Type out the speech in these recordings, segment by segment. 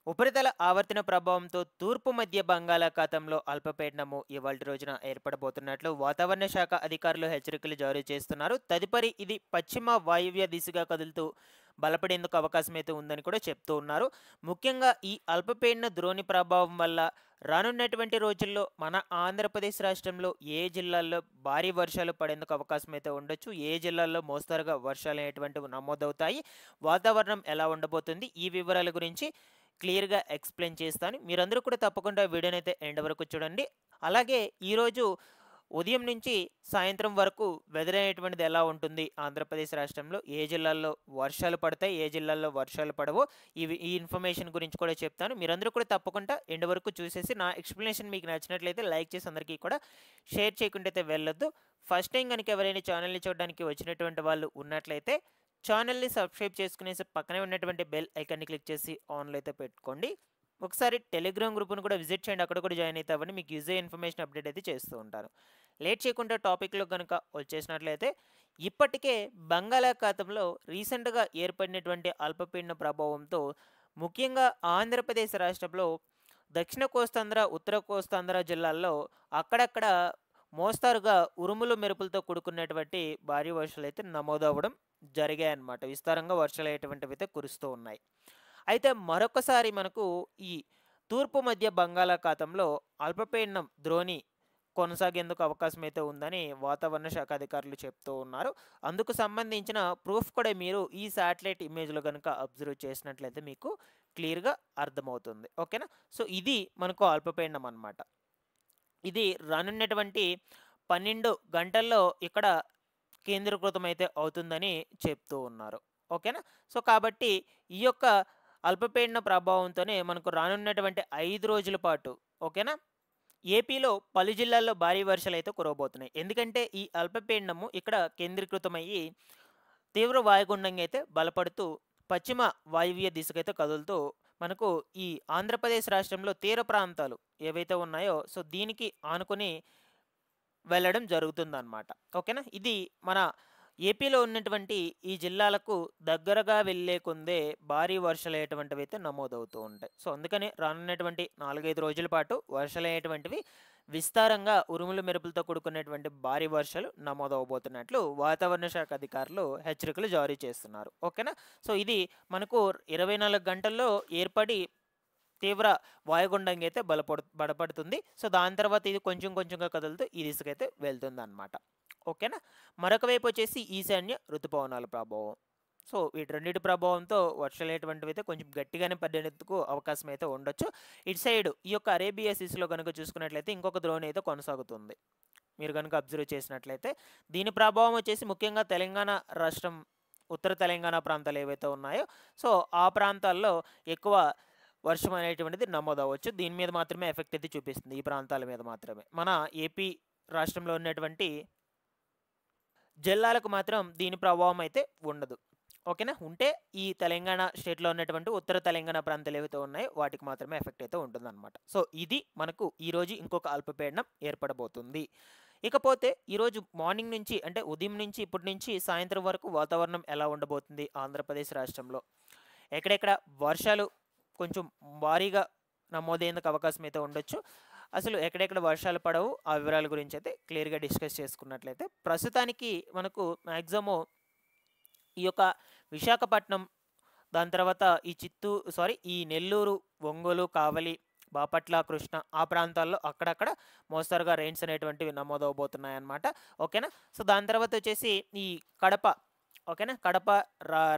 ఉపరితల ఆవర్తన ప్రభావంతో తూర్పు మధ్య బంగాళాఖాతంలో అల్పపీడనము ఇవాల్టి రోజున ఏర్పడబోతున్నట్లు వాతావరణ శాఖ అధికారులు హెచ్చరికలు జారీ చేస్తున్నారు. తదుపరి ఇది పశ్చిమ వాయువ్య దిశగా కదులుతూ బలపడేందుకు అవకాశం అయితే ఉందని కూడా చెప్తూ ఉన్నారు. ముఖ్యంగా ఈ అల్పపీడన ద్రోణి ప్రభావం వల్ల రానున్నటువంటి రోజుల్లో మన ఆంధ్రప్రదేశ్ రాష్ట్రంలో ఏ జిల్లాల్లో భారీ వర్షాలు పడేందుకు అవకాశం అయితే ఉండొచ్చు, ఏ జిల్లాల్లో మోస్తరుగా వర్షాలు అనేటువంటివి నమోదవుతాయి, వాతావరణం ఎలా ఉండబోతుంది, ఈ వివరాల గురించి క్లియర్‌గా ఎక్స్‌ప్లెయిన్ చేస్తాను. మీరందరూ కూడా తప్పకుండా వీడియోనైతే ఎండ్ వరకు చూడండి. అలాగే ఈరోజు ఉదయం నుంచి సాయంత్రం వరకు వెదర్ అనేటువంటిది ఎలా ఉంటుంది ఆంధ్రప్రదేశ్ రాష్ట్రంలో, ఏ జిల్లాల్లో వర్షాలు పడతాయి, ఏ జిల్లాల్లో వర్షాలు పడవో ఈ ఇన్ఫర్మేషన్ గురించి కూడా చెప్తాను. మీరందరూ కూడా తప్పకుండా ఎండ్ వరకు చూసేసి నా ఎక్స్‌ప్లనేషన్ మీకు నచ్చినట్లయితే లైక్ చేసి అందరికీ కూడా షేర్ చేయకుండా అయితే వెళ్ళొద్దు. ఫస్ట్ టైం గనుక ఎవరైనా ఛానల్‌ని చూడడానికి వచ్చినటువంటి వాళ్ళు ఉన్నట్లయితే ఛానల్‌ని సబ్స్క్రైబ్ చేసుకునేసి పక్కనే ఉన్నటువంటి బెల్ ఐకాన్‌ని క్లిక్ చేసి ఆన్‌లో అయితే పెట్టుకోండి. ఒకసారి టెలిగ్రామ్ గ్రూప్‌ను కూడా విజిట్ చేయండి. అక్కడ కూడా జాయిన్ అయితే అవ్వండి. మీకు యూజ్ అయ్యే ఇన్ఫర్మేషన్ అప్డేట్ అయితే చేస్తూ ఉంటాను. లేట్ చేయకుండా టాపిక్‌లోకి గనుక వచ్చేసినట్లయితే ఇప్పటికే బంగాళాఖాతంలో రీసెంట్‌గా ఏర్పడినటువంటి అల్పపీడన ప్రభావంతో ముఖ్యంగా ఆంధ్రప్రదేశ్ రాష్ట్రంలో దక్షిణ కోస్తాంధ్ర, ఉత్తర కోస్తాంధ్ర జిల్లాల్లో అక్కడక్కడ మోస్తరుగా ఉరుములు మెరుపులతో కూడుకున్నటువంటి భారీ వర్షాలు అయితే నమోదవ్వడం జరిగాయన్నమాట. విస్తారంగా వర్షాలు అయ్యేటువంటివి అయితే కురుస్తూ ఉన్నాయి. అయితే మరొకసారి మనకు ఈ తూర్పు మధ్య బంగాళాఖాతంలో అల్పపీడనం ద్రోణి కొనసాగేందుకు అవకాశం అయితే ఉందని వాతావరణ శాఖ అధికారులు చెప్తూ ఉన్నారు. అందుకు సంబంధించిన ప్రూఫ్ కూడా మీరు ఈ శాటిలైట్ ఇమేజ్‌లో గనుక అబ్జర్వ్ చేసినట్లయితే మీకు క్లియర్‌గా అర్థమవుతుంది. ఓకేనా? సో, ఇది మనకు అల్పపీడనం అన్నమాట. ఇది రానున్నటువంటి 12 గంటల్లో ఇక్కడ కేంద్రీకృతమైతే అవుతుందని చెప్తూ ఉన్నారు. ఓకేనా? సో, కాబట్టి ఈ యొక్క అల్పపీడన ప్రభావంతోనే మనకు రానున్నటువంటి 5 రోజుల పాటు ఓకేనా? ఏపీలో పలు జిల్లాల్లో భారీ వర్షాలైతే కురవబోతున్నాయి. ఎందుకంటే ఈ అల్పపీడనము ఇక్కడ కేంద్రీకృతమయ్యి తీవ్ర వాయుగుండంగా అయితే బలపడుతూ పశ్చిమ వాయువ్య దిశకైతే కదులుతూ మనకు ఈ ఆంధ్రప్రదేశ్ రాష్ట్రంలో తీర ప్రాంతాలు ఏవైతే ఉన్నాయో సో దీనికి ఆనుకొని వెళ్ళడం జరుగుతుందన్నమాట. ఓకేనా? ఇది మన ఏపీలో ఉన్నటువంటి ఈ జిల్లాలకు దగ్గరగా వెళ్ళే కొందే భారీ వర్షాలయ్యేటువంటివి అయితే నమోదవుతూ ఉంటాయి. సో అందుకని రానున్నటువంటి 4-5 రోజుల పాటు వర్షాలయ్యేటువంటివి విస్తారంగా ఉరుములు మెరుపులతో కూడుకున్నటువంటి భారీ వర్షాలు నమోదవబోతున్నట్లు వాతావరణ శాఖ అధికారులు హెచ్చరికలు జారీ చేస్తున్నారు. ఓకేనా? సో ఇది మనకు 24 గంటల్లో ఏర్పడి తీవ్ర వాయుగుండంగా అయితే బలపడుతుంది. సో దాని తర్వాత ఇది కొంచెం కొంచెంగా కదులుతూ ఈ దిశకైతే వెళ్తుందన్నమాట. ఓకేనా? మరొక వైపు వచ్చేసి ఈశాన్య ఋతుపవనాల ప్రభావం. సో వీటి రెండింటి ప్రభావంతో వర్షాలు అనేటువంటివి అయితే కొంచెం గట్టిగానే పడేందుకు అవకాశం అయితే ఉండొచ్చు. ఇటు సైడ్ ఈ యొక్క అరేబియా సీస్లో కనుక చూసుకున్నట్లయితే ఇంకొక ద్రోణి అయితే కొనసాగుతుంది. మీరు కనుక అబ్జర్వ్ చేసినట్లయితే దీని ప్రభావం వచ్చేసి ముఖ్యంగా తెలంగాణ రాష్ట్రం, ఉత్తర తెలంగాణ ప్రాంతాలు ఏవైతే ఉన్నాయో సో ఆ ప్రాంతాల్లో ఎక్కువ వర్షం అనేటువంటిది నమోదవచ్చు. దీని మీద మాత్రమే ఎఫెక్ట్ అయితే చూపిస్తుంది, ఈ ప్రాంతాల మీద మాత్రమే. మన ఏపీ రాష్ట్రంలో ఉన్నటువంటి జిల్లాలకు మాత్రం దీని ప్రభావం అయితే ఉండదు. ఓకేనా? ఉంటే ఈ తెలంగాణ స్టేట్లో ఉన్నటువంటి ఉత్తర తెలంగాణ ప్రాంతాలు ఏవైతే ఉన్నాయో వాటికి మాత్రమే ఎఫెక్ట్ అయితే ఉంటుందన్నమాట. సో ఇది మనకు ఈరోజు ఇంకొక అల్పపీడనం ఏర్పడబోతుంది. ఇకపోతే ఈరోజు మార్నింగ్ నుంచి అంటే ఉదయం నుంచి ఇప్పటి నుంచి సాయంత్రం వరకు వాతావరణం ఎలా ఉండబోతుంది ఆంధ్రప్రదేశ్ రాష్ట్రంలో, ఎక్కడెక్కడ వర్షాలు కొంచెం భారీగా నమోదయ్యేందుకు అవకాశం అయితే ఉండొచ్చు, అసలు ఎక్కడెక్కడ వర్షాలు పడవు ఆ వివరాల గురించి అయితే క్లియర్గా డిస్కస్ చేసుకున్నట్లయితే ప్రస్తుతానికి మనకు మ్యాక్సిమం ఈ యొక్క విశాఖపట్నం, దాని తర్వాత ఈ నెల్లూరు, ఒంగోలు, కావలి, బాపట్ల, కృష్ణ ఆ ప్రాంతాల్లో అక్కడక్కడ మోస్తరుగా రెయిన్స్ అనేటువంటివి నమోదవబోతున్నాయి అన్నమాట. ఓకేనా? సో దాని తర్వాత వచ్చేసి ఈ కడప, ఓకేనా, కడప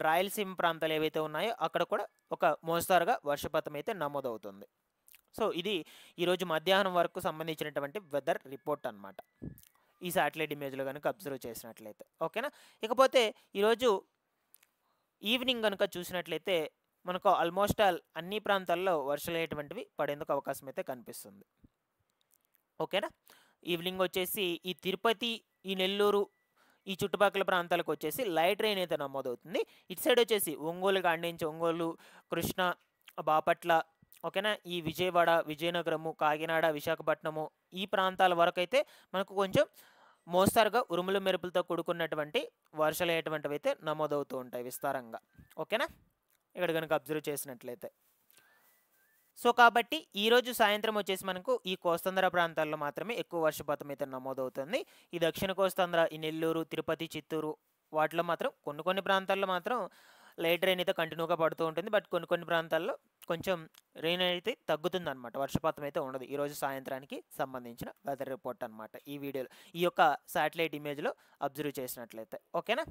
రాయలసీమ ప్రాంతాలు ఏవైతే ఉన్నాయో అక్కడ కూడా ఒక మోస్తరుగా వర్షపాతం అయితే నమోదవుతుంది. సో ఇది ఈరోజు మధ్యాహ్నం వరకు సంబంధించినటువంటి వెదర్ రిపోర్ట్ అన్నమాట, ఈ శాటిలైట్ ఇమేజ్లో కనుక అబ్జర్వ్ చేసినట్లయితే. ఓకేనా? ఇకపోతే ఈరోజు ఈవినింగ్ కనుక చూసినట్లయితే మనకు ఆల్మోస్ట్ ఆల్ అన్ని ప్రాంతాల్లో వర్షాలు అయ్యేటువంటివి పడేందుకు అవకాశం అయితే కనిపిస్తుంది. ఓకేనా? ఈవినింగ్ వచ్చేసి ఈ తిరుపతి, ఈ నెల్లూరు, ఈ చుట్టుపక్కల ప్రాంతాలకు వచ్చేసి లైట్ రెయిన్ అయితే నమోదవుతుంది. ఇటు సైడ్ వచ్చేసి ఒంగోలు కాండించి ఒంగోలు, కృష్ణ, బాపట్ల, ఓకేనా, ఈ విజయవాడ, విజయనగరము, కాకినాడ, విశాఖపట్నము ఈ ప్రాంతాల వరకు అయితే మనకు కొంచెం మోస్తరుగా ఉరుములు మెరుపులతో కూడుకున్నటువంటి వర్షాలు అయ్యేటువంటివి అయితే నమోదవుతూ ఉంటాయి విస్తారంగా. ఓకేనా? ఇక్కడ కనుక అబ్జర్వ్ చేసినట్లయితే సో, కాబట్టి ఈరోజు సాయంత్రం వచ్చేసి మనకు ఈ కోస్తాంధ్ర ప్రాంతాల్లో మాత్రమే ఎక్కువ వర్షపాతం అయితే నమోదవుతుంది. ఈ దక్షిణ కోస్తాంధ్ర, ఈ నెల్లూరు, తిరుపతి, చిత్తూరు వాటిలో మాత్రం కొన్ని ప్రాంతాల్లో మాత్రం లైట్ రెయిన్ అయితే కంటిన్యూగా పడుతూ ఉంటుంది. బట్ కొన్ని ప్రాంతాల్లో కొంచెం రెయిన్ అయితే తగ్గుతుందనమాట. వర్షపాతం అయితే ఉండదు. ఈరోజు సాయంత్రానికి సంబంధించిన వెదర్ రిపోర్ట్ అనమాట ఈ వీడియోలో. ఈ యొక్క శాటిలైట్ ఇమేజ్‌లో అబ్జర్వ్ చేసినట్లయితే. ఓకేనా?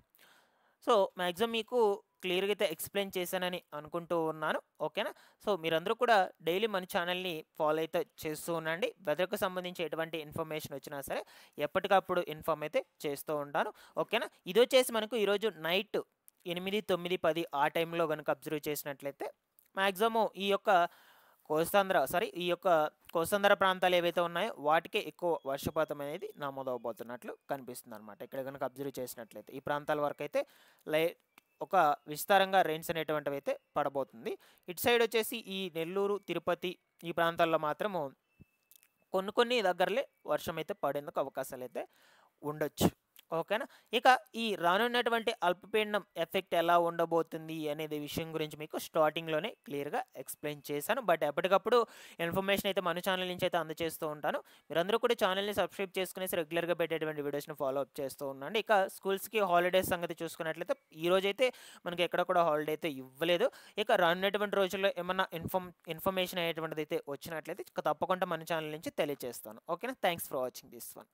సో, మాక్సిమం మీకు క్లియర్‌గా అయితే ఎక్స్‌ప్లెయిన్ చేశానని అనుకుంటూ ఉన్నాను. ఓకేనా? సో, మీరందరూ కూడా డైలీ మన ఛానల్‌ని ఫాలో అయితే చేస్తూ ఉండండి. వెదర్‌కు సంబంధించి ఎటువంటి ఇన్ఫర్మేషన్ వచ్చినా సరే ఎప్పటికప్పుడు ఇన్ఫార్మ్ అయితే చేస్తూ ఉంటాను. ఓకేనా? ఇదొచ్చేసి మనకు ఈరోజు నైట్ 8, 9, 10 ఆ టైంలో గనుక అబ్జర్వ్ చేసినట్లయితే మాక్సిమం ఈ యొక్క కోస్తాంధ్ర ప్రాంతాలు ఏవైతే ఉన్నాయో వాటికే ఎక్కువ వర్షపాతం అనేది నమోదవబోతున్నట్లు కనిపిస్తుందనమాట. ఇక్కడ గనుక అబ్జర్వ్ చేసినట్లయితే ఈ ప్రాంతాల వరకైతే ఒక విస్తారంగా రెయిన్స్ అనేటువంటివి అయితే పడబోతుంది. ఇటు సైడ్ వచ్చేసి ఈ నెల్లూరు, తిరుపతి ఈ ప్రాంతాల్లో మాత్రము కొన్ని దగ్గరలే వర్షం అయితే పడేందుకు అవకాశాలైతే ఉండొచ్చు. ఓకేనా? ఇక ఈ రానున్నటువంటి అల్పపీడనం ఎఫెక్ట్ ఎలా ఉండబోతుంది అనేది విషయం గురించి మీకు స్టార్టింగ్‌లోనే క్లియర్‌గా ఎక్స్‌ప్లెయిన్ చేశాను. బట్ ఎప్పటికప్పుడు ఇన్ఫర్మేషన్ అయితే మన ఛానల్ నుంచి అయితే అందజేస్తూ ఉంటాను. మీరందరూ కూడా ఛానల్‌ని సబ్స్క్రైబ్ చేసుకునేసి రెగ్యులర్‌గా పెట్టేటువంటి వీడియోస్‌ని ఫాలో అప్ చేస్తూ ఉండండి. ఇక స్కూల్స్‌కి హాలిడేస్ సంగతి చూసుకున్నట్లయితే ఈరోజైతే మనకి ఎక్కడ కూడా హాలిడే అయితే ఇవ్వలేదు. ఇక రానున్నటువంటి రోజుల్లో ఏమన్నా ఇన్ఫర్మేషన్ అనేటువంటిది అయితే వచ్చినట్లయితే తప్పకుండా మన ఛానల్ నుంచి తెలియజేస్తాను. ఓకేనా? Thanks for watching this one.